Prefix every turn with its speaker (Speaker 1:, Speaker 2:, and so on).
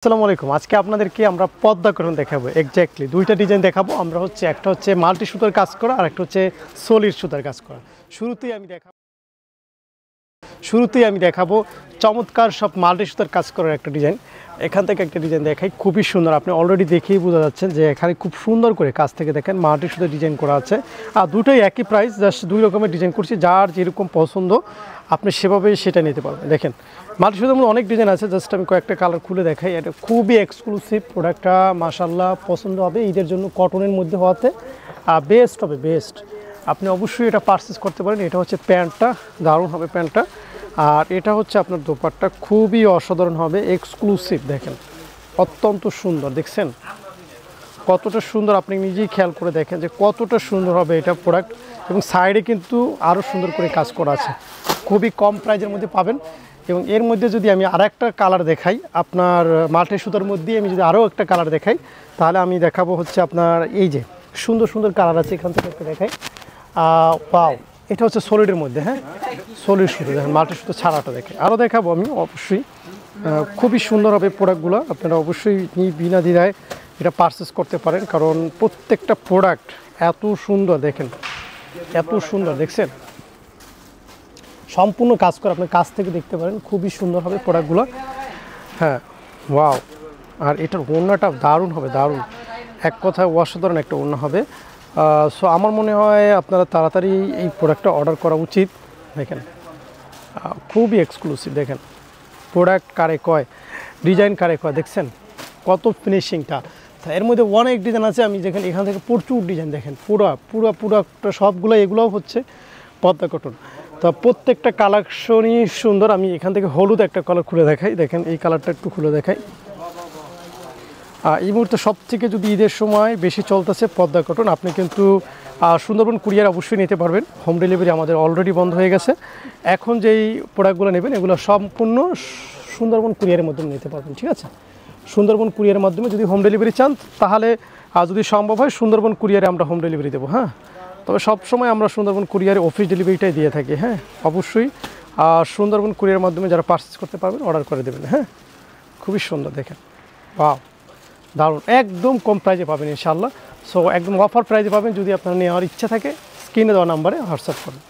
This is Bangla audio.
Speaker 1: আসসালামু আলাইকুম। আজকে আপনাদেরকে আমরা পদ্মা কটন দেখাবো। এক্স্যাক্টলি দুইটা ডিজাইন দেখাবো আমরা। একটা হচ্ছে মাল্টি সুতার কাজ করা আর একটা হচ্ছে সলিড সুতার কাজ করা। শুরুতেই আমি দেখাবো চমৎকার সব মাল্টি সুতার কাজ করার একটা ডিজাইন। এখান থেকে একটা ডিজাইন দেখাই, খুবই সুন্দর। আপনি অলরেডি দেখেই বোঝা যাচ্ছেন যে এখানে খুব সুন্দর করে কাজ থেকে দেখেন মাল্টি সুতার ডিজাইন করা আছে। আর দুটোই একই প্রাইস, জাস্ট দুই রকমের ডিজাইন করছি। যার যেরকম পছন্দ আপনি সেভাবেই সেটা নিতে পারবেন। দেখেন মাল্টি সুতার মধ্যে অনেক ডিজাইন আছে, জাস্ট আমি কয়েকটা কালার খুলে দেখাই। এটা খুবই এক্সক্লুসিভ প্রোডাক্টটা, মাশাআল্লাহ পছন্দ হবে। ঈদের জন্য কটনের মধ্যে হওয়াতে বেস্ট হবে, বেস্ট। আপনি অবশ্যই এটা পারচেস করতে পারেন। এটা হচ্ছে প্যান্টটা, দারুণ হবে প্যান্টটা। আর এটা হচ্ছে আপনার দোপাট্টা, খুবই অসাধারণ হবে, এক্সক্লুসিভ। দেখেন অত্যন্ত সুন্দর, দেখছেন কতটা সুন্দর, আপনি নিজেই খেয়াল করে দেখেন যে কতটা সুন্দর হবে এটা প্রোডাক্ট। এবং সাইডে কিন্তু আরও সুন্দর করে কাজ করা আছে, খুবই কম প্রাইজের মধ্যে পাবেন। এবং এর মধ্যে যদি আমি আর একটা কালার দেখাই, আপনার মাল্টি সুতার মধ্যে আমি যদি আরও একটা কালার দেখাই, তাহলে আমি দেখাবো হচ্ছে আপনার এই যে সুন্দর সুন্দর কালার আছে, এখান থেকে একটা দেখাই। পাও এটা হচ্ছে সলিডের মধ্যে, হ্যাঁ সলিড সুতো। দেখেন মাল্টি সুতো ছাড়াটা দেখে আরও দেখাবো আমি অবশ্যই। খুবই সুন্দর হবে প্রোডাক্টগুলো, আপনারা অবশ্যই বিনা দ্বিধায় এটা পারচেস করতে পারেন, কারণ প্রত্যেকটা প্রোডাক্ট এত সুন্দর। দেখেন এত সুন্দর, দেখছেন সম্পূর্ণ কাজ করে, আপনি কাছ থেকে দেখতে পারেন, খুবই সুন্দর হবে প্রোডাক্টগুলো। হ্যাঁ ওয়াও। আর এটার ওড়নাটা দারুণ হবে, দারুণ, এক কথায় অসাধারণ একটা ওড়না হবে। সো আমার মনে হয় আপনারা তাড়াতাড়ি এই প্রোডাক্টটা অর্ডার করা উচিত। দেখেন খুবই এক্সক্লুসিভ। দেখেন প্রোডাক্ট কারে কয়, ডিজাইন কারে কয়, দেখছেন কত ফিনিশিংটা। এর মধ্যে অনেক ডিজাইন আছে, আমি দেখেন এখান থেকে প্রচুর ডিজাইন। দেখেন পুরো সবগুলো এগুলোও হচ্ছে পদ্মা কটন। তো প্রত্যেকটা কালেকশনই সুন্দর। আমি এখান থেকে হলুদ একটা কালার খুলে দেখাই, দেখেন এই কালারটা একটু খুলে দেখাই। এই মুহূর্তে সবথেকে যদি ঈদের সময় বেশি চলতেছে পদ্মা কটন, আপনি কিন্তু সুন্দরবন কুরিয়ার অবশ্যই নিতে পারবেন। হোম ডেলিভারি আমাদের অলরেডি বন্ধ হয়ে গেছে। এখন যেই প্রোডাক্টগুলো নেবেন এগুলো সম্পূর্ণ সুন্দরবন কুরিয়ারের মাধ্যমে নিতে পারবেন, ঠিক আছে। সুন্দরবন কুরিয়ারের মাধ্যমে যদি হোম ডেলিভারি চান, তাহলে যদি সম্ভব হয় সুন্দরবন কুরিয়ারে আমরা হোম ডেলিভারি দেবো, হ্যাঁ। তবে সবসময় আমরা সুন্দরবন কুরিয়ারে অফিস ডেলিভারিটাই দিয়ে থাকি, হ্যাঁ। অবশ্যই সুন্দরবন কুরিয়ারের মাধ্যমে যারা পারচেস করতে পারবেন অর্ডার করে দেবেন, হ্যাঁ। খুবই সুন্দর, দেখেন বাহ দারুণ, একদম কম প্রাইজে পাবেন ইনশাআল্লাহ। সো একদম অফার প্রাইজে পাবেন। যদি আপনার নেওয়ার ইচ্ছা থাকে স্ক্রিনে দেওয়া নাম্বারে হোয়াটসঅ্যাপ করুন।